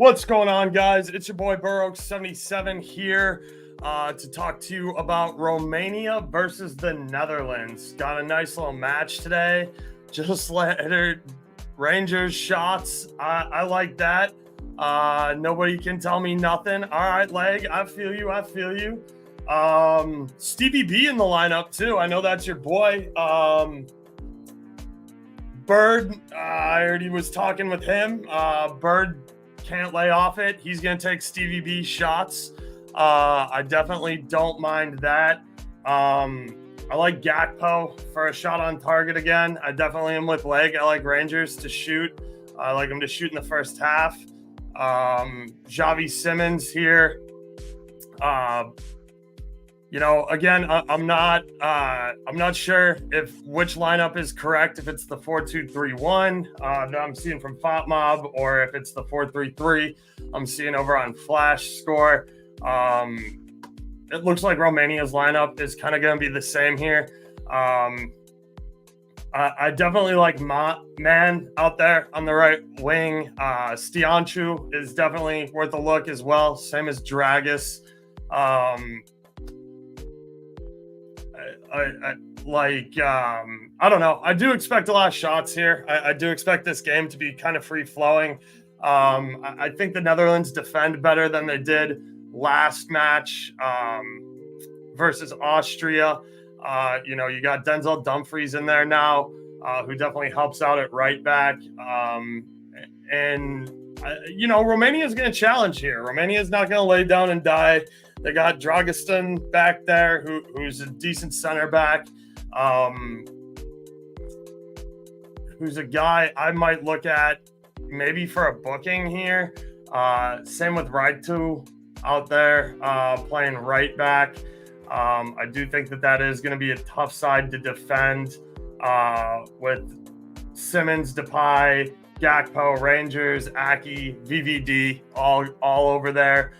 What's going on, guys? It's your boy Burrow77 here to talk to you about Romania versus the Netherlands. Got a nice little match today. Just let Rangers shots. I like that. Nobody can tell me nothing. All right, Leg. I feel you. Stevie B in the lineup too. I know that's your boy. Bird, I already was talking with him. Bird can't lay off it. He's going to take Stevie B shots. I definitely don't mind that. I like Gakpo for a shot on target again. I definitely am with Leg. I like Rangers to shoot. I like them to shoot in the first half. Xavi Simons here. Again, I'm not sure if which lineup is correct, if it's the 4-2-3-1 that I'm seeing from FotMob, or if it's the 4-3-3 I'm seeing over on Flash Score. It looks like Romania's lineup is kind of going to be the same here. I definitely like Man out there on the right wing. Stianchu is definitely worth a look as well, same as Dragus. I don't know. I do expect a lot of shots here. I do expect this game to be kind of free-flowing. I think the Netherlands defend better than they did last match versus Austria. You got Denzel Dumfries in there now, who definitely helps out at right back. Romania is going to challenge here. Romania is not going to lay down and die. They got Dragiston back there, who's a decent center back, who's a guy I might look at maybe for a booking here. Same with Raitu out there playing right back. I do think that is going to be a tough side to defend with Simmons, Depay, Gakpo, Rangers, Aki, VVD, all over there.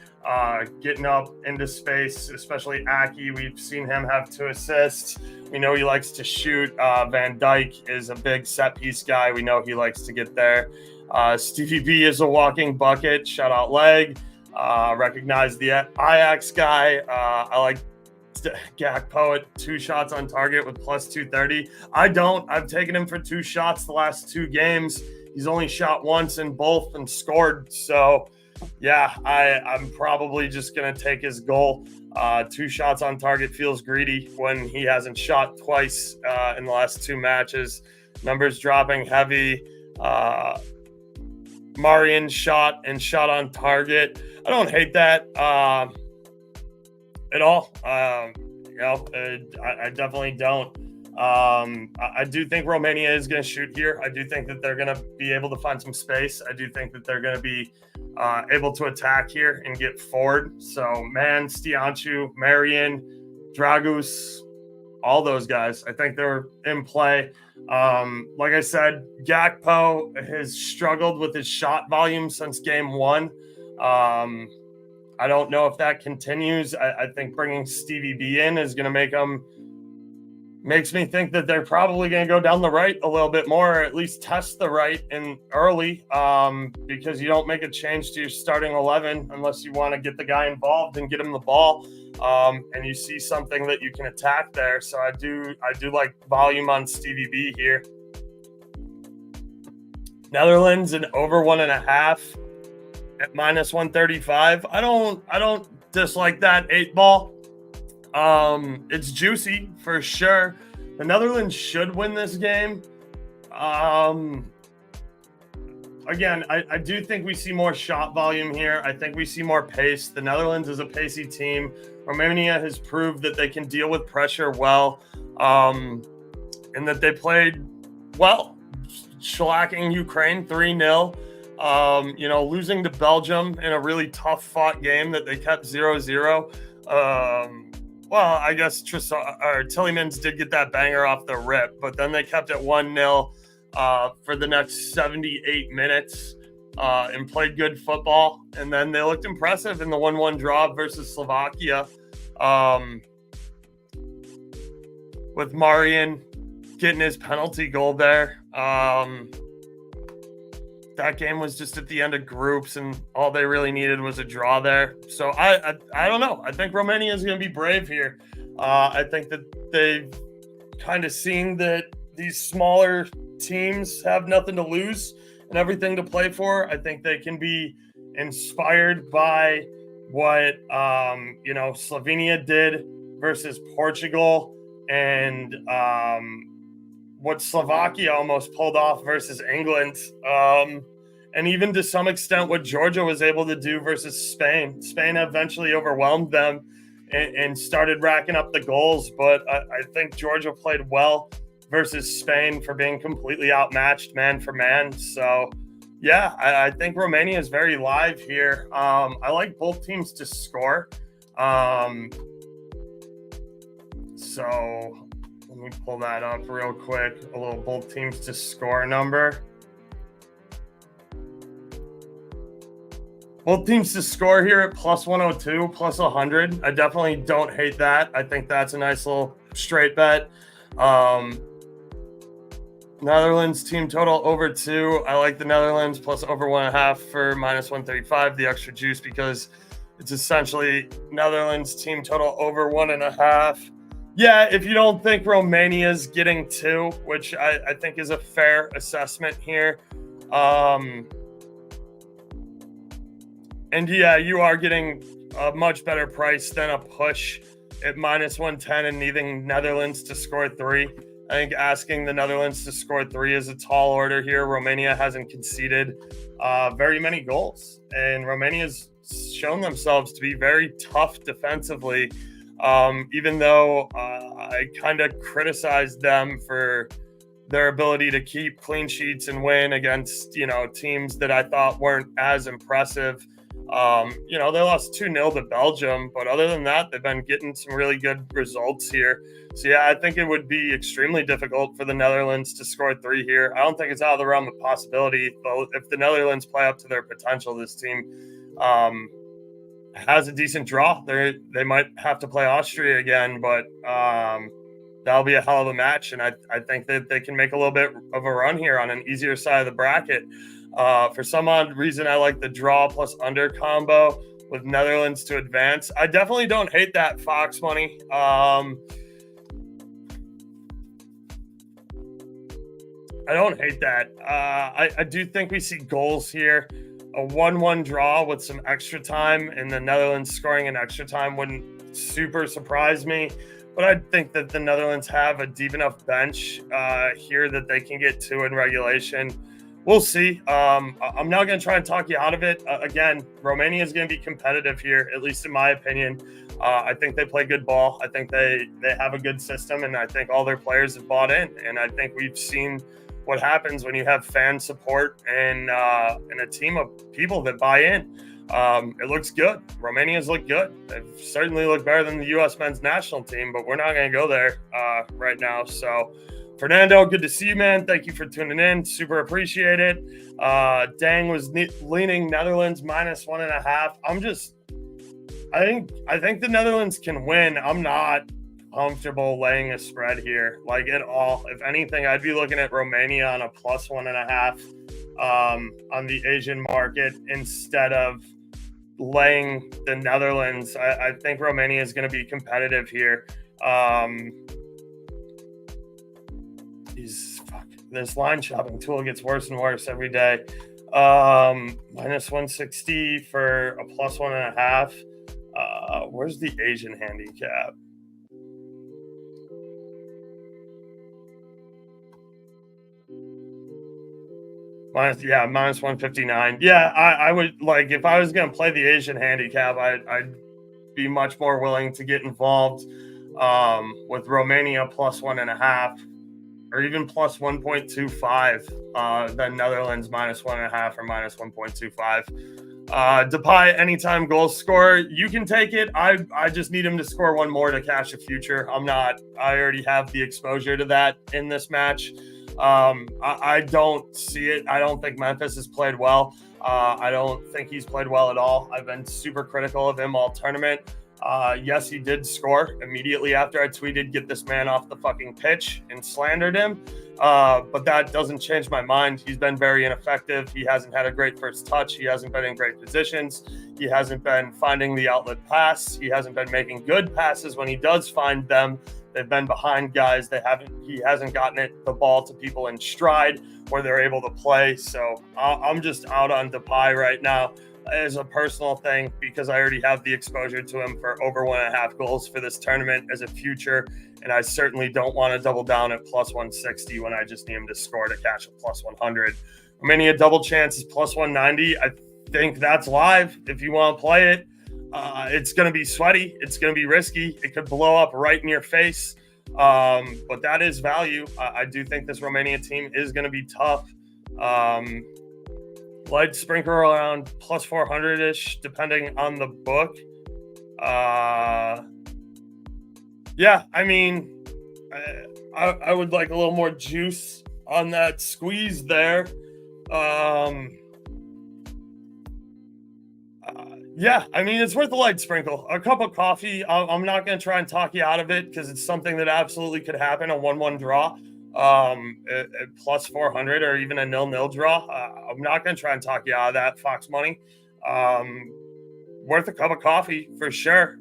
Getting up into space, especially Aki. We've seen him have 2 assists. We know he likes to shoot. Van Dijk is a big set piece guy. We know he likes to get there. Stevie B is a walking bucket. Shout out Leg. Recognize the Ajax guy. I like Gakpo at 2 shots on target with plus 230. I don't. I've taken him for 2 shots the last 2 games. He's only shot once in both and scored. So, yeah, I'm probably just going to take his goal. 2 shots on target feels greedy when he hasn't shot twice in the last 2 matches. Numbers dropping heavy. Marian shot on target. I don't hate that at all. I definitely don't. I do think Romania is going to shoot here. I do think that they're going to be able to find some space. I do think that they're going to be able to attack here and get forward. So, Man, Stianchu, Marian, Dragus, all those guys, I think they're in play. Like I said, Gakpo has struggled with his shot volume since game 1. I don't know if that continues. I think bringing Stevie B in is going to makes me think that they're probably going to go down the right a little bit more, or at least test the right in early, because you don't make a change to your starting 11 unless you want to get the guy involved and get him the ball, and you see something that you can attack there. So I do like volume on Stevie B here. Netherlands and over 1.5 at minus 135. I don't dislike that 8 ball. It's juicy for sure. The Netherlands should win this game. Again, I do think we see more shot volume here. I think we see more pace. The Netherlands is a pacey team. Romania has proved that they can deal with pressure well, and that they played well, shellacking Ukraine 3-0. Losing to Belgium in a really tough fought game that they kept 0-0. Well, I guess Tillemans did get that banger off the rip, but then they kept it 1-0 for the next 78 minutes and played good football. And then they looked impressive in the 1-1 draw versus Slovakia, with Marian getting his penalty goal there. that game was just at the end of groups, and all they really needed was a draw there. So I don't know. I think Romania is going to be brave here. I think that they've kind of seen that these smaller teams have nothing to lose and everything to play for. I think they can be inspired by what Slovenia did versus Portugal, and what Slovakia almost pulled off versus England, and even to some extent what Georgia was able to do versus Spain. Spain eventually overwhelmed them and started racking up the goals, but I think Georgia played well versus Spain for being completely outmatched man for man. So yeah, I think Romania is very live here. I like both teams to score. So let me pull that up real quick. A little both teams to score number. Both teams to score here at plus 102, plus 100. I definitely don't hate that. I think that's a nice little straight bet. Netherlands team total over 2. I like the Netherlands plus over 1.5 for minus 135. The extra juice because it's essentially Netherlands team total over 1.5. Yeah, if you don't think Romania's getting 2, which I think is a fair assessment here. And yeah, you are getting a much better price than a push at minus 110 and needing Netherlands to score 3. I think asking the Netherlands to score 3 is a tall order here. Romania hasn't conceded very many goals, and Romania's shown themselves to be very tough defensively. Even though I kind of criticized them for their ability to keep clean sheets and win against, teams that I thought weren't as impressive. They lost 2-0 to Belgium, but other than that, they've been getting some really good results here. So yeah, I think it would be extremely difficult for the Netherlands to score 3 here. I don't think it's out of the realm of possibility, though. If the Netherlands play up to their potential, this team has a decent draw. They might have to play Austria again, but that'll be a hell of a match, and I think that they can make a little bit of a run here on an easier side of the bracket. For some odd reason, I like the draw plus under combo with Netherlands to advance. I definitely don't hate that Fox money. I don't hate that. I do think we see goals here. A 1-1 draw with some extra time, and the Netherlands scoring in extra time wouldn't super surprise me. But I think that the Netherlands have a deep enough bench here that they can get 2 in regulation. We'll see. I'm not going to try and talk you out of it. Again, Romania is going to be competitive here, at least in my opinion. I think they play good ball. I think they have a good system, and I think all their players have bought in. And I think we've seen what happens when you have fan support and a team of people that buy in. It looks good. Romania's look good. They've certainly looked better than the U.S. men's national team, but we're not going to go there right now. So, Fernando, good to see you, man. Thank you for tuning in. Super appreciate it. Dang was leaning Netherlands minus 1.5. I think the Netherlands can win. I'm not comfortable laying a spread here, like at all. If anything, I'd be looking at Romania on a plus 1.5 on the Asian market instead of laying the Netherlands. I think Romania is going to be competitive here. This line shopping tool gets worse and worse every day. Minus 160 for a plus 1.5. Where's the Asian handicap? Minus 159. Yeah, I would, like, if I was going to play the Asian handicap, I'd be much more willing to get involved with Romania plus 1.5 or even plus 1.25 than Netherlands minus 1.5 or minus 1.25. Depay anytime goal scorer, you can take it. I just need him to score one more to cash a future. I already have the exposure to that in this match. I don't see it. I don't think Memphis has played well. I don't think he's played well at all. I've been super critical of him all tournament. Yes, he did score immediately after I tweeted, "Get this man off the fucking pitch," and slandered him. But that doesn't change my mind. He's been very ineffective. He hasn't had a great first touch. He hasn't been in great positions. He hasn't been finding the outlet pass. He hasn't been making good passes when he does find them. They've been behind guys. He hasn't gotten the ball to people in stride where they're able to play. So I'm just out on Depay right now as a personal thing, because I already have the exposure to him for over 1.5 goals for this tournament as a future. And I certainly don't want to double down at plus 160 when I just need him to score to cash a plus 100. Romania double chance is plus 190. I think that's live if you want to play it. It's going to be sweaty. It's going to be risky. It could blow up right in your face. But that is value. I do think this Romania team is going to be tough. Light sprinkle around plus 400-ish, depending on the book. Yeah, I mean, I would like a little more juice on that squeeze there. Yeah, I mean, it's worth a light sprinkle. A cup of coffee. I'm not going to try and talk you out of it because it's something that absolutely could happen, a 1-1 draw. At plus 400 or even a 0-0 draw. I'm not going to try and talk you out of that, Fox money. Worth a cup of coffee for sure.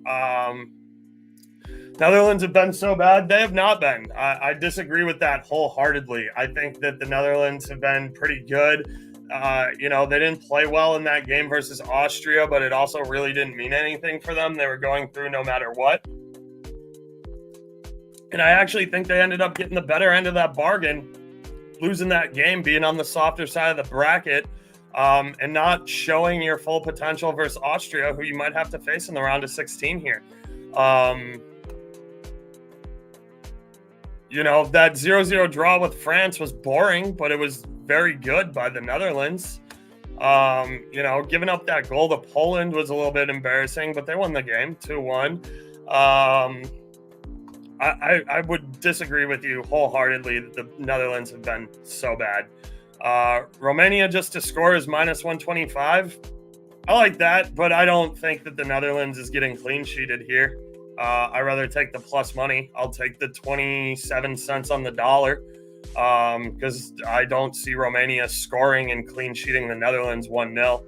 Netherlands have been so bad. They have not been. I disagree with that wholeheartedly. I think that the Netherlands have been pretty good. They didn't play well in that game versus Austria, but it also really didn't mean anything for them. They were going through no matter what. And I actually think they ended up getting the better end of that bargain, losing that game, being on the softer side of the bracket, and not showing your full potential versus Austria, who you might have to face in the round of 16 here. That 0-0 draw with France was boring, but it was very good by the Netherlands. Giving up that goal to Poland was a little bit embarrassing, but they won the game 2-1. I would disagree with you wholeheartedly that the Netherlands have been so bad. Romania just to score is minus 125. I like that, but I don't think that the Netherlands is getting clean sheeted here. I'd rather take the plus money. I'll take the 27 cents on the dollar because I don't see Romania scoring and clean sheeting the Netherlands 1-0.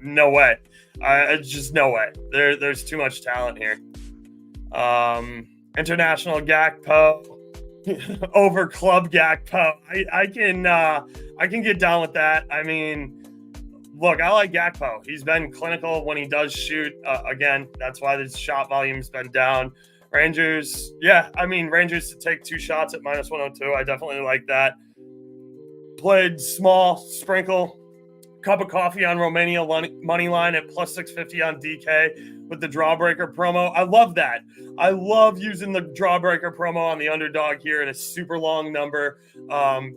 No way. It's just no way. There's too much talent here. International Gakpo over Club Gakpo. I can get down with that. I mean, look, I like Gakpo. He's been clinical when he does shoot. Again, that's why his shot volume's been down. Rangers to take 2 shots at minus 102. I definitely like that. Played small sprinkle. Cup of coffee on Romania money line at plus 650 on DK with the drawbreaker promo. I love that. I love using the drawbreaker promo on the underdog here at a super long number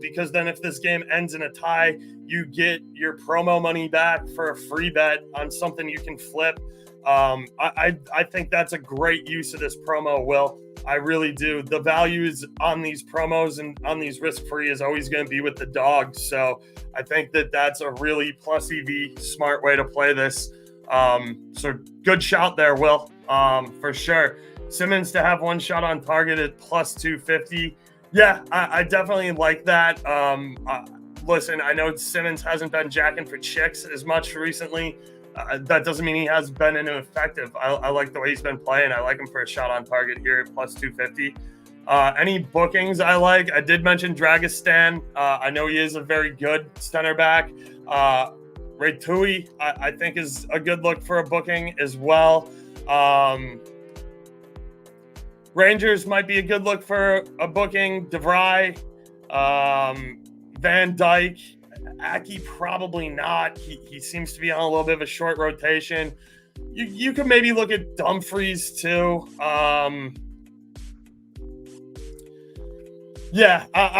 because then if this game ends in a tie, you get your promo money back for a free bet on something you can flip. I think that's a great use of this promo, Will. I really do. The values on these promos and on these risk-free is always going to be with the dog. So I think that that's a really plus EV smart way to play this. So good shout there, Will, for sure. Simmons to have 1 shot on target at plus 250. Yeah, I definitely like that. Listen, I know Simmons hasn't been jacking for chicks as much recently. That doesn't mean he has been ineffective. I like the way he's been playing. I like him for a shot on target here at plus 250. Any bookings I like? I did mention Dragistan. I know he is a very good center back. Reitui, I think, is a good look for a booking as well. Rangers might be a good look for a booking. De Vrij, Van Dijk. Aki probably not. He seems to be on a little bit of a short rotation. You could maybe look at Dumfries too. I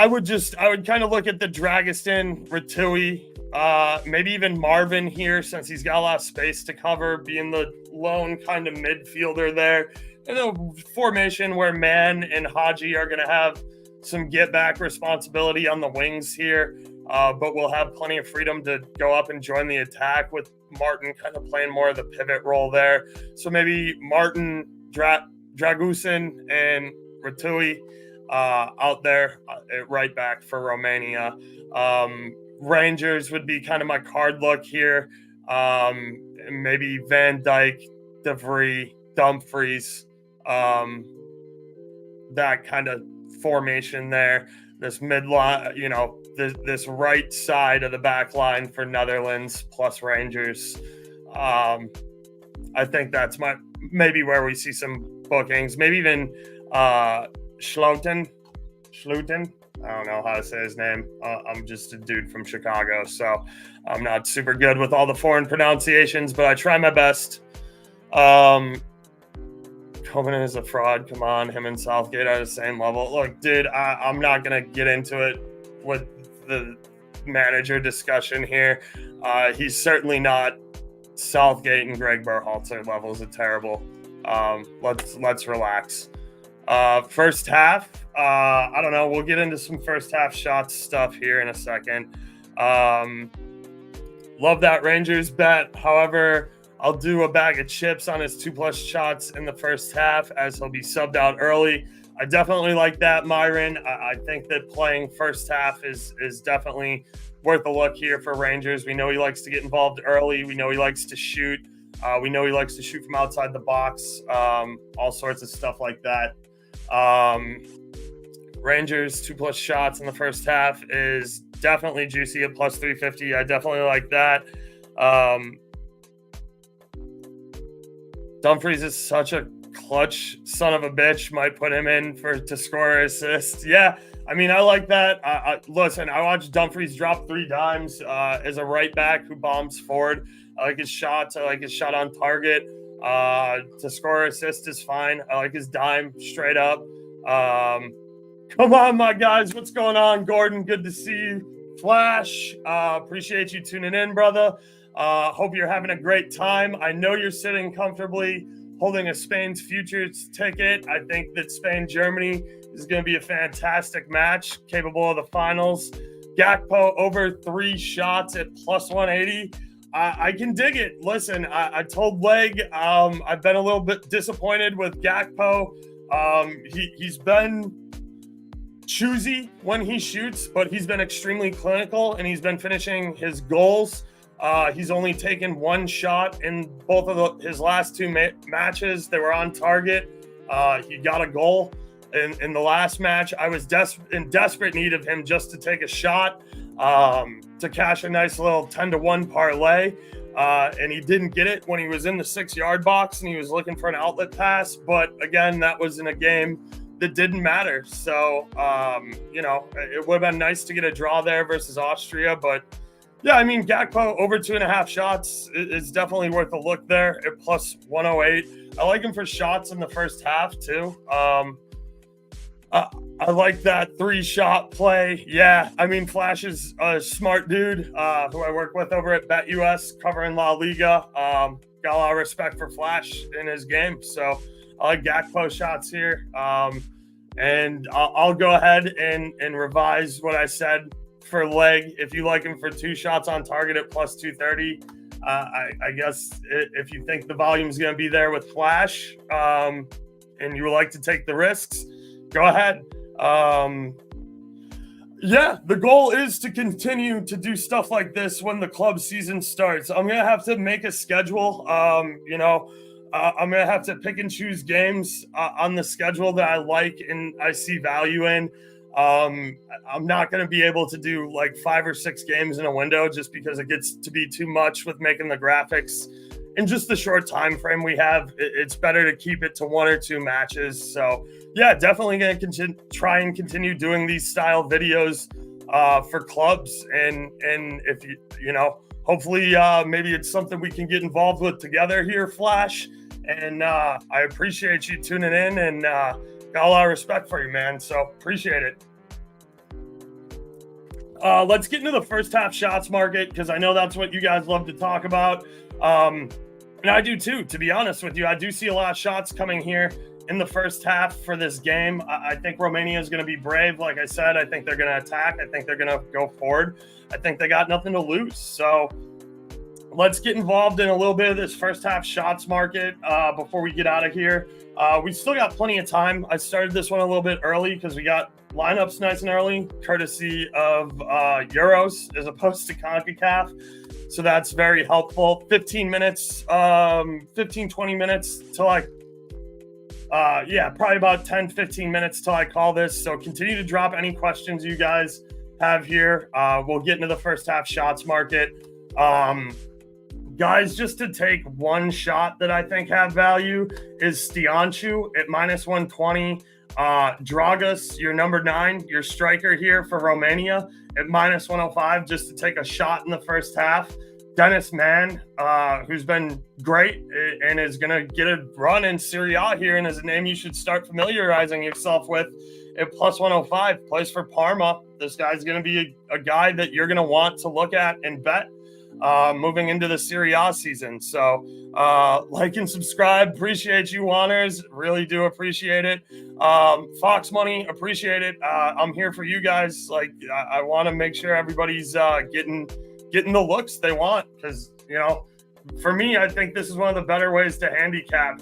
would kind of look at the Dragistan, Reitui, maybe even Marvin here since he's got a lot of space to cover, being the lone kind of midfielder there. In a formation where Man and Haji are going to have some get back responsibility on the wings here. but we'll have plenty of freedom to go up and join the attack with Martin kind of playing more of the pivot role there. So maybe Martin, Dragusin, and Ratui out there at right back for Romania. Rangers would be kind of my card look here. Maybe Van Dijk, De Vrij, Dumfries, that kind of formation there. This midline, this right side of the back line for Netherlands plus Rangers. I think that's maybe where we see some bookings. Maybe even Schluten. I don't know how to say his name. I'm just a dude from Chicago, so I'm not super good with all the foreign pronunciations, but I try my best. Coming in as a fraud. Come on, him and Southgate are the same level. Look, dude, I'm not going to get into it with the manager discussion here. He's certainly not Southgate and Greg Berhalter levels of terrible. Let's relax. First half, I don't know. We'll get into some first half shots stuff here in a second. Love that Rangers bet. However, I'll do a bag of chips on his 2+ shots in the first half as he'll be subbed out early. I definitely like that, Myron. I think that playing first half is definitely worth a look here for Rangers. We know he likes to get involved early. We know he likes to shoot. We know he likes to shoot from outside the box, all sorts of stuff like that. Rangers 2+ shots in the first half is definitely juicy at plus 350. I definitely like that. Dumfries is such a clutch son of a bitch. Might put him in to score or assist. Yeah, I mean, I like that. Listen, I watched Dumfries drop 3 dimes as a right back who bombs forward. I like his shots. I like his shot on target. To score or assist is fine. I like his dime straight up. Come on, my guys. What's going on, Gordon? Good to see you. Flash, appreciate you tuning in, brother. Hope you're having a great time. I know you're sitting comfortably holding a Spain's futures ticket. I think that Spain-Germany is going to be a fantastic match, capable of the finals. Gakpo over 3 shots at plus 180. I can dig it. Listen, I told Leg I've been a little bit disappointed with Gakpo. He's been choosy when he shoots, but he's been extremely clinical and he's been finishing his goals. He's only taken 1 shot in both of his last 2 matches. They were on target. He got a goal in the last match. I was in desperate need of him just to take a shot to cash a nice little 10-1 parlay. And he didn't get it when he was in the 6-yard box and he was looking for an outlet pass. But again, that was in a game that didn't matter. So, it would have been nice to get a draw there versus Austria, but yeah, I mean, Gakpo over 2.5 shots is definitely worth a look there at plus 108. I like him for shots in the first half too. I like that 3-shot play. Yeah, I mean, Flash is a smart dude who I work with over at BetUS covering La Liga. Got a lot of respect for Flash in his game. So I like Gakpo shots here. And I'll go ahead and revise what I said for Leg. If you like him for 2 shots on target at plus 230, I guess if you think the volume is going to be there with Flash and you would like to take the risks, go ahead. Yeah, the goal is to continue to do stuff like this when the club season starts. I'm going to have to make a schedule. I'm going to have to pick and choose games on the schedule that I like and I see value in. I'm not going to be able to do like 5 or 6 games in a window just because it gets to be too much with making the graphics in just the short time frame we have. It's better to keep it to 1 or 2 matches. So yeah, definitely going to try and continue doing these style videos for clubs. And if hopefully maybe it's something we can get involved with together here, Flash. And I appreciate you tuning in and got a lot of respect for you, man. So appreciate it. Let's get into the first half shots market because I know that's what you guys love to talk about. And I do too, to be honest with you. I do see a lot of shots coming here in the first half for this game. I think Romania is going to be brave. Like I said, I think they're going to attack. I think they're going to go forward. I think they got nothing to lose. So let's get involved in a little bit of this first half shots market before we get out of here. We still got plenty of time. I started this one a little bit early because we got lineups nice and early, courtesy of Euros as opposed to CONCACAF. So that's very helpful. 15 minutes, 15, 20 minutes till probably about 10, 15 minutes till I call this. So continue to drop any questions you guys have here. We'll get into the first half shots market. Guys, just to take one shot that I think have value is Stianchu at -120. Dragas, your number 9, your striker here for Romania at -105, just to take a shot in the first half. Dennis Mann, who's been great and is going to get a run in Serie A here, and is a name you should start familiarizing yourself with at +105, plays for Parma. This guy's going to be a guy that you're going to want to look at and bet moving into the Serie A season. So like and subscribe. Appreciate you, Wanners. Really do appreciate it. Fox Money, appreciate it. I'm here for you guys. Like, I want to make sure everybody's getting the looks they want, because, you know, for me, I think this is one of the better ways to handicap.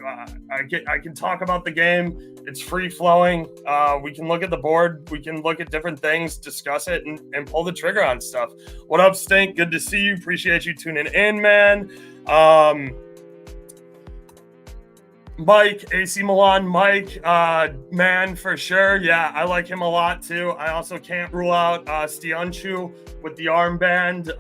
I can talk about the game. It's free flowing. We can look at the board. We can look at different things, discuss it, and pull the trigger on stuff. What up, Stink? Good to see you. Appreciate you tuning in, man. Mike, AC Milan, Mike, man, for sure. Yeah, I like him a lot too. I also can't rule out Stianchu with the armband.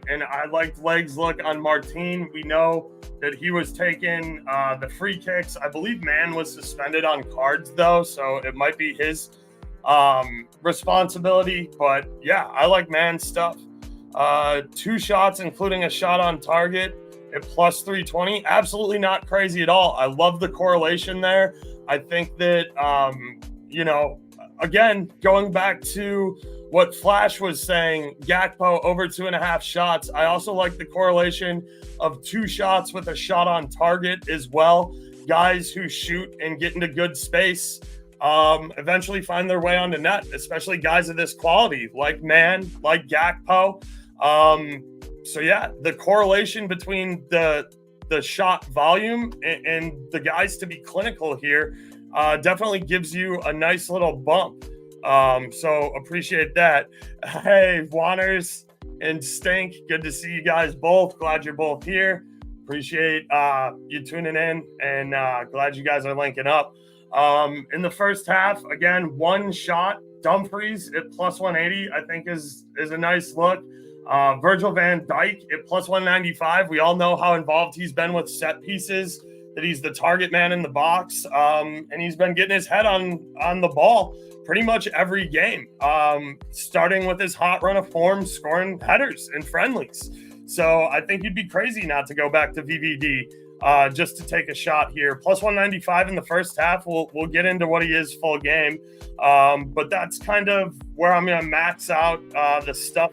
And I liked Legs' look on Martin. We know that he was taking the free kicks. I believe Man was suspended on cards though, so it might be his responsibility. But yeah, I like Man's stuff. 2 shots, including a shot on target at +320. Absolutely not crazy at all. I love the correlation there. I think that, you know, again, going back to what Flash was saying, Gakpo over 2.5 shots. I also like the correlation of 2 shots with a shot on target as well. Guys who shoot and get into good space eventually find their way onto net, especially guys of this quality, like Man, like Gakpo. So yeah, the correlation between the shot volume and the guys to be clinical here definitely gives you a nice little bump. So appreciate that. Hey, Wanners and Stink, good to see you guys both. Glad you're both here. Appreciate you tuning in, and glad you guys are linking up. In the first half, again, 1 shot. Dumfries at +180, I think is a nice look. Virgil van Dijk at +195. We all know how involved he's been with set pieces, that he's the target man in the box, and he's been getting his head on the ball pretty much every game, starting with his hot run of form, scoring headers and friendlies. So I think you'd be crazy not to go back to VVD just to take a shot here. +195 in the first half. We'll get into what he is full game, but that's kind of where I'm going to max out the stuff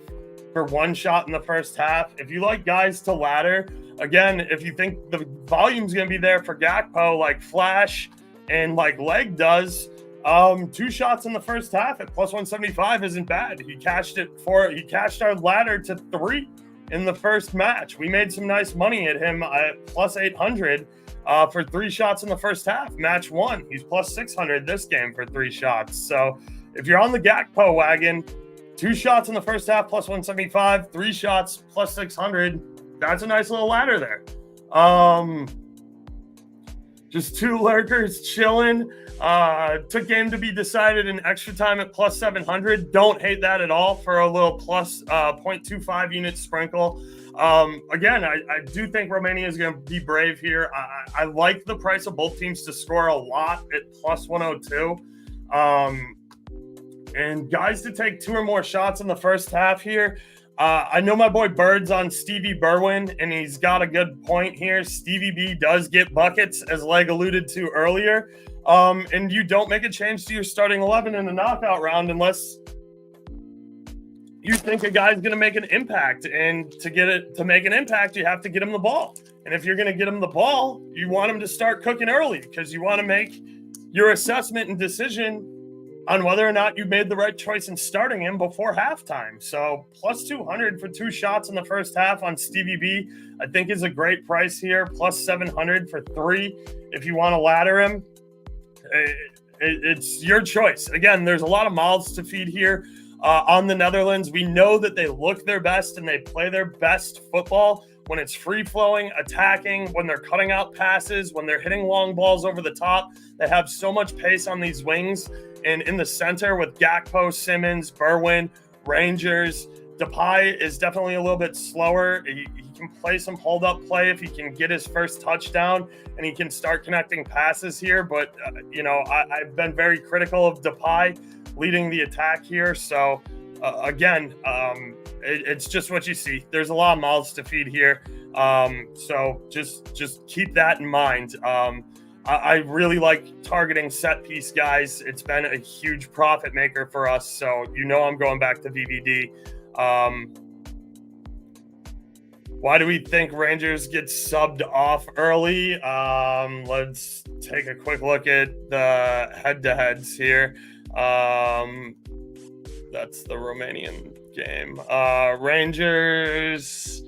for 1 shot in the first half. If you like guys to ladder, again, if you think the volume's going to be there for Gakpo, like Flash and like Leg does, 2 shots in the first half at +175 isn't bad. He cashed our ladder to 3 in the first match. We made some nice money at him at +800 for 3 shots in the first half. Match 1, he's +600 this game for 3 shots. So if you're on the Gakpo wagon, 2 shots in the first half +175, 3 shots +600. That's a nice little ladder there. Just 2 lurkers chilling. Took game to be decided in extra time at +700. Don't hate that at all for a little plus 0.25 unit sprinkle. Again, I do think Romania is going to be brave here. I like the price of both teams to score a lot at +102. And guys to take 2 or more shots in the first half here. I know my boy Bird's on Stevie Berwin, and he's got a good point here. Stevie B does get buckets, as Leg alluded to earlier. And you don't make a change to your starting 11 in a knockout round unless you think a guy's going to make an impact. And to make an impact, you have to get him the ball. And if you're going to get him the ball, you want him to start cooking early, because you want to make your assessment and decision on whether or not you made the right choice in starting him before halftime. So plus 200 for 2 shots in the first half on Stevie B, I think is a great price here. Plus 700 for 3 if you want to ladder him. It's your choice. Again, there's a lot of mouths to feed here on the Netherlands. We know that they look their best and they play their best football when it's free-flowing, attacking, when they're cutting out passes, when they're hitting long balls over the top. They have so much pace on these wings. And in the center with Gakpo, Simmons, Berwin, Rangers, Depay is definitely a little bit slower. He can play some hold-up play if he can get his first touchdown and he can start connecting passes here. But, I've been very critical of Depay leading the attack here. So, it's just what you see. There's a lot of mouths to feed here. So just keep that in mind. I really like targeting set piece guys. It's been a huge profit maker for us. So, I'm going back to VVD. Why do we think Rangers get subbed off early? Let's take a quick look at the head-to-heads here. That's the Romanian game. Rangers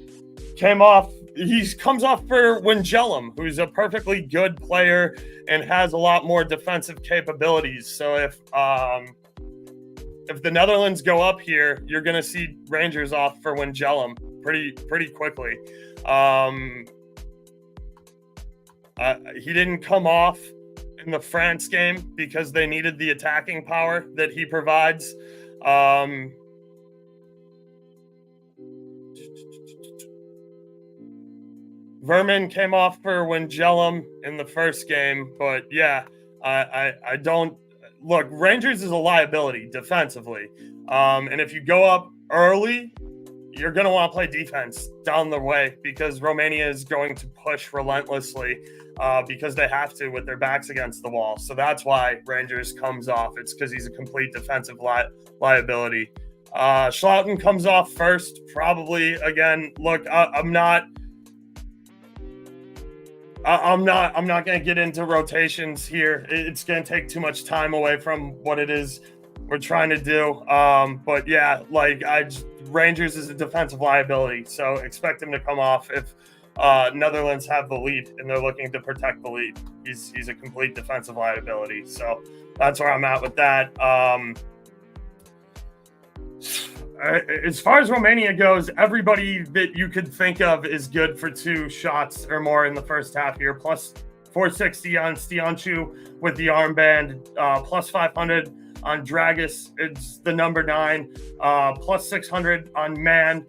came off. He comes off for Wijnaldum, who's a perfectly good player and has a lot more defensive capabilities. So if the Netherlands go up here, you're going to see Rangers off for Wijnaldum pretty quickly. He didn't come off in the France game because they needed the attacking power that he provides. Vermin came off for Wijnaldum in the first game, but yeah, I don't look. Rangers is a liability defensively, and if you go up early, you're going to want to play defense down the way because Romania is going to push relentlessly because they have to with their backs against the wall. So that's why Rangers comes off. It's because he's a complete defensive liability. Schouten comes off first, probably. Again, look, I'm not going to get into rotations here. It's going to take too much time away from what it is we're trying to do. But yeah, Rangers is a defensive liability, so expect him to come off if Netherlands have the lead and they're looking to protect the lead. He's a complete defensive liability. So that's where I'm at with that. As far as Romania goes, everybody that you could think of is good for 2 shots or more in the first half here. Plus 460 on Stianchu with the armband, plus 500 on Dragus. It's the number 9, plus 600 on Man,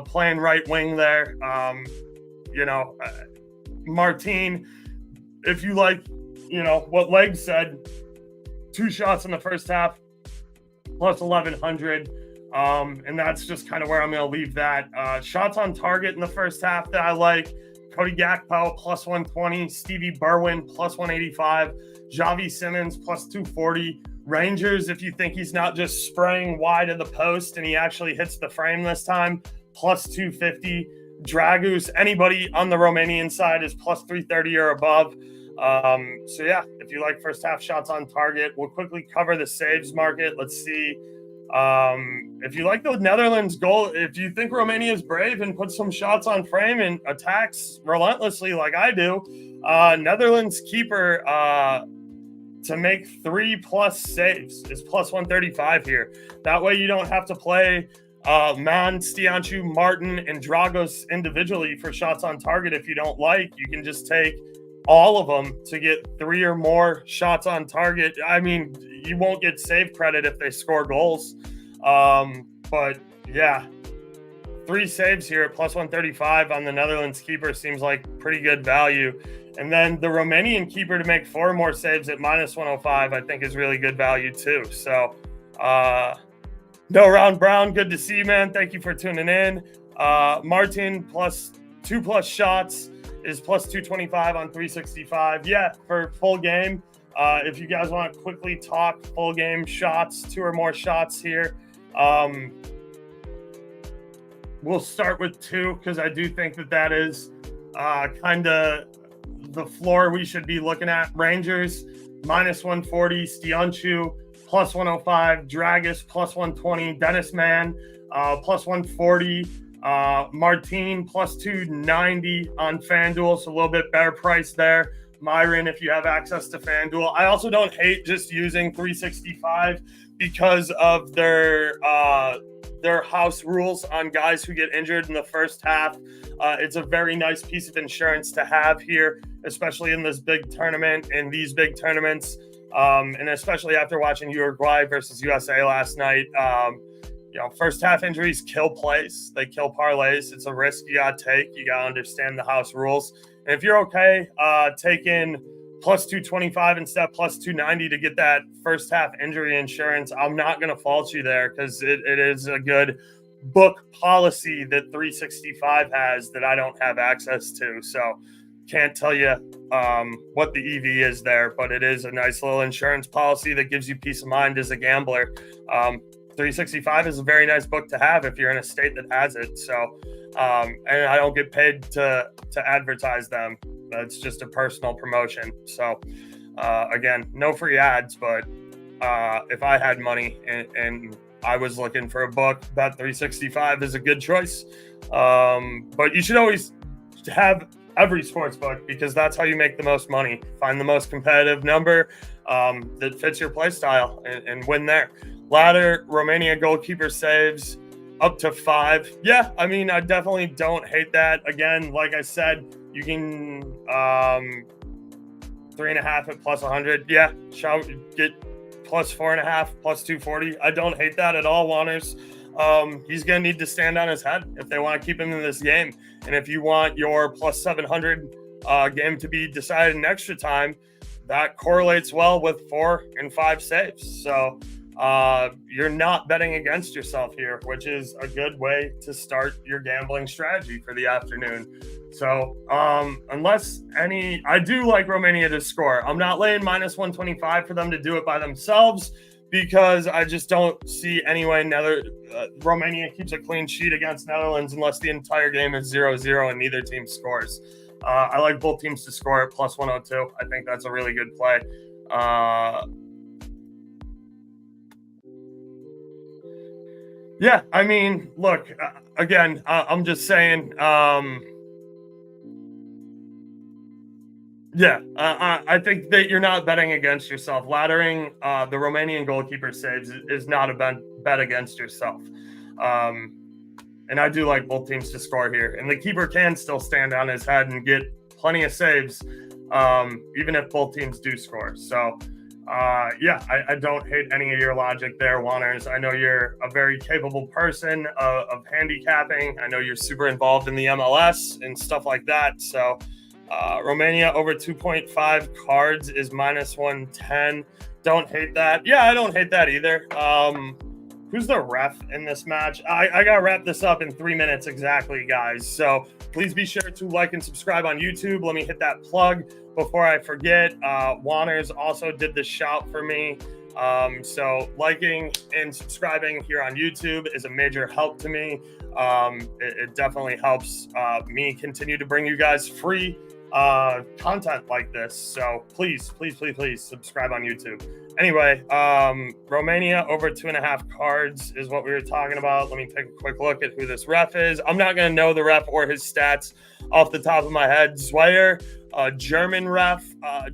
playing right wing there. Martin, if you like, what Leg said, 2 shots in the first half, plus 1100. And that's just kind of where I'm going to leave that. Shots on target in the first half that I like: Cody Gakpo, plus 120, Stevie Berwin, plus 185, Javi Simmons, plus 240. Rangers, if you think he's not just spraying wide of the post and he actually hits the frame this time, plus 250. Dragus, anybody on the Romanian side is plus 330 or above. So yeah, if you like first half shots on target, we'll quickly cover the saves market. Let's see. If you like the Netherlands goal, if you think Romania is brave and puts some shots on frame and attacks relentlessly like I do, Netherlands keeper to make 3+ saves is plus 135 here. That way you don't have to play Man, Stianchu, Martin, and Dragos individually for shots on target. If you don't like, you can just take all of them to get 3 or more shots on target. I mean, you won't get save credit if they score goals. But yeah, 3 saves here at plus 135 on the Netherlands keeper seems like pretty good value. And then the Romanian keeper to make 4 more saves at minus 105, I think is really good value too. So, no Round Brown, good to see you, man. Thank you for tuning in. Martin plus 2+ shots is plus 225 on 365. Yeah, for full game. If you guys want to quickly talk full game shots, 2 or more shots here. We'll start with 2 because I do think that is kind of the floor we should be looking at. Rangers, minus 140, Stianchu plus 105, Dragus plus 120, Dennis Mann plus 140, Martin plus 290 on FanDuel, so a little bit better price there. Myron, if you have access to FanDuel. I also don't hate just using 365 because of their house rules on guys who get injured in the first half. It's a very nice piece of insurance to have here, especially in this big tournament, in these big tournaments, and especially after watching Uruguay versus USA last night. First half injuries kill plays. They kill parlays. It's a risk you got to take. You got to understand the house rules. And if you're okay taking plus 225 instead of plus 290 to get that first half injury insurance, I'm not going to fault you there because it is a good book policy that 365 has that I don't have access to. So can't tell you what the EV is there, but it is a nice little insurance policy that gives you peace of mind as a gambler. 365 is a very nice book to have if you're in a state that has it. So, and I don't get paid to advertise them. It's just a personal promotion. So, again, no free ads, but if I had money and I was looking for a book, Bet365 is a good choice. But you should always have every sports book because that's how you make the most money. Find the most competitive number that fits your play style and win there. Ladder, Romania goalkeeper saves up to 5. Yeah, I mean, I definitely don't hate that. Again, like I said, you can 3.5 at plus 100. Yeah, get plus 4.5, plus 240. I don't hate that at all, Wanners. He's going to need to stand on his head if they want to keep him in this game. And if you want your plus 700 game to be decided in extra time, that correlates well with 4 and 5 saves. So you're not betting against yourself here, which is a good way to start your gambling strategy for the afternoon. So I do like Romania to score. I'm not laying minus 125 for them to do it by themselves because I just don't see any way Romania keeps a clean sheet against Netherlands unless the entire game is 0-0 and neither team scores. I like both teams to score at plus 102. I think that's a really good play. Yeah, I mean, look, again, I'm just saying, I think that you're not betting against yourself. Laddering the Romanian goalkeeper saves is not a bet against yourself. And I do like both teams to score here. And the keeper can still stand on his head and get plenty of saves, even if both teams do score. So, I don't hate any of your logic there, Wanners. I know you're a very capable person of handicapping. I know you're super involved in the MLS and stuff like that. So Romania over 2.5 cards is minus 110. Don't hate that. Yeah, I don't hate that either. Who's the ref in this match? I got to wrap this up in 3 minutes exactly, guys. So please be sure to like and subscribe on YouTube. Let me hit that plug before I forget. Wanners also did the shout for me. So liking and subscribing here on YouTube is a major help to me. It definitely helps me continue to bring you guys free content like this. So please subscribe on YouTube. Anyway, Romania over 2.5 cards is what we were talking about. Let me take a quick look at who this ref is. I'm not going to know the ref or his stats off the top of my head. Zweyer, German ref.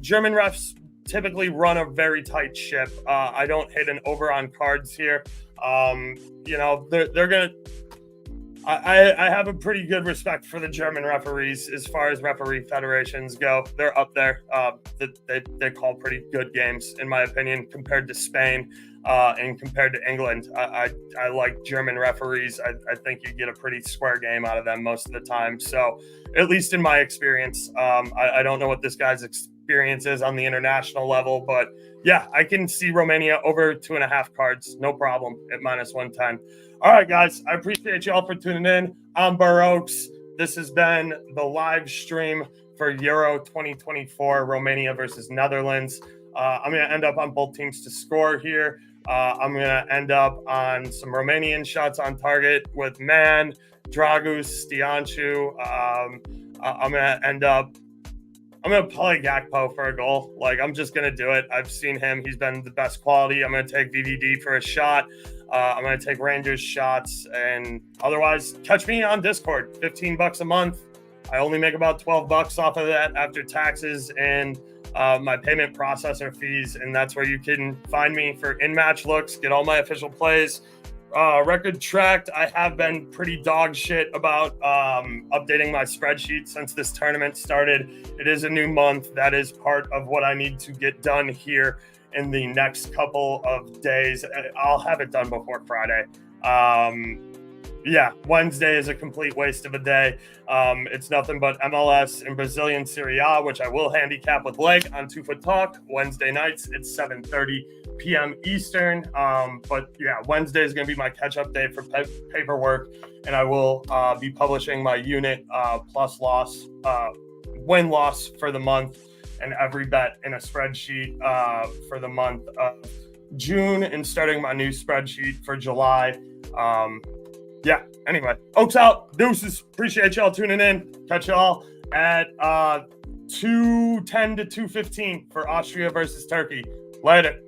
German refs typically run a very tight ship. I don't hit an over on cards here. They're going to I have a pretty good respect for the German referees as far as referee federations go. They're up there. They call pretty good games, in my opinion, compared to Spain and compared to England. I like German referees. I think you get a pretty square game out of them most of the time. So at least in my experience, I don't know what this guy's experience is on the international level, but yeah, I can see Romania over 2.5 cards. No problem at minus 110. All right, guys, I appreciate you all for tuning in. I'm Barokes. This has been the live stream for Euro 2024, Romania versus Netherlands. I'm going to end up on both teams to score here. I'm going to end up on some Romanian shots on target with Mann, Dragus, Stianchu. I'm going to end up I'm going to play Gakpo for a goal. Like, I'm just going to do it. I've seen him. He's been the best quality. I'm going to take VVD for a shot. I'm going to take Rangers shots. And otherwise, catch me on Discord. $15 a month. I only make about $12 off of that after taxes and my payment processor fees. And that's where you can find me for in-match looks, get all my official plays. Record tracked. I have been pretty dog shit about updating my spreadsheet since this tournament started. It is a new month. That is part of what I need to get done here in the next couple of days. I'll have it done before Friday. Yeah, Wednesday is a complete waste of a day. It's nothing but MLS and Brazilian Serie A, which I will handicap with leg on 2 Foot Talk. Wednesday nights, it's 7:30 p.m. Eastern. But yeah, Wednesday is going to be my catch-up day for paperwork, and I will be publishing my unit plus loss, win-loss for the month, and every bet in a spreadsheet for the month of June, and starting my new spreadsheet for July. Yeah, anyway, Oaks out, deuces. Appreciate y'all tuning in. Catch y'all at 2:10 to 2:15 for Austria versus Turkey. Later.